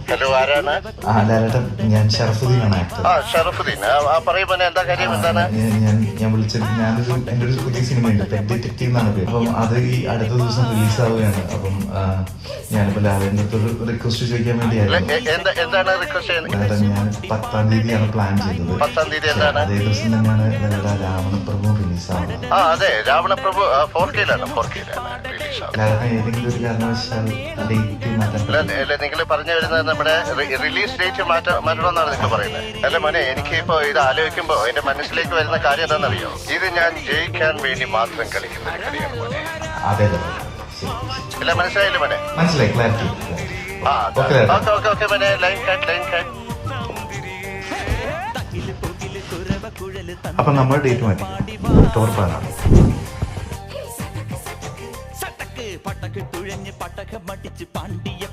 Hello, ആരാണ്? ഞാൻ ഷറഫുദ്ദീനാണ് actor. Sharafuddin, പറയൂ മോനെ, എന്താ കാര്യം, എന്താണ്? ഞാൻ വിളിച്ചത്, എൻ്റെ ഒരു പുതിയ സിനിമയുണ്ട്, പെറ്റ് ഡിറ്റക്റ്റീവ് എന്നാണ് പേര്. അപ്പം അത് ഈ അടുത്ത ദിവസം റിലീസാവുകയാണ്. അപ്പം ഞാനിപ്പോൾ ലാലേട്ടൻ്റെ അടുത്തൊരു റിക്വസ്റ്റ് ചോദിക്കാൻ വേണ്ടിയായിരുന്നു. എന്താണ് റിക്വസ്റ്റ് ചെയ്യുന്നത്? ഞാൻ 10-ാം തീയതിയാണ് പ്ലാൻ ചെയ്തത്. 10-ാം തീയതി എന്താണ്? അതേ ദിവസം തന്നെയാണ് ലാലേട്ട രാവണപ്രഭു റിലീസാവുന്നത്. അതെ, രാവണപ്രഭു 4K-ലാണ് റിലീസ് ആവുന്നത്. ലാലേട്ടൻ ഏതെങ്കിലും ഒരു കാരണവശാൽ ഡേറ്റ് മാറ്റാൻ? നിങ്ങൾ പറഞ്ഞു വരുന്നത് നമ്മുടെ റിലീസ് ഡേറ്റ് മാറ്റണമെന്നാണ് നിങ്ങൾ പറയുന്നത്. അല്ല മോനെ, എനിക്ക് ഇപ്പോ ഇത് ആലോചിക്കുമ്പോ എന്റെ മനസ്സിലേക്ക് വരുന്ന കാര്യം എന്താണെന്നറിയോ? ഇത് ഞാൻ ജയിക്കാൻ വേണ്ടി മാത്രം കളിക്കുന്ന ഒരു കളിയാണ് മോനെ. അതെ, അല്ല, മനസ്സിലായില്ലേ മോനെ? മനസ്സിലായി, ക്ലാരിറ്റി. ഓക്കെ മോനെ, ലൈൻ കട്ട്. അപ്പൊ നമ്മൾ ഡേറ്റ് മാറ്റി ഒക്ടോബർ 16. പട്ടക്ക് തുഴഞ്ഞ് പട്ടകം മടിച്ച് പാണ്ടിയ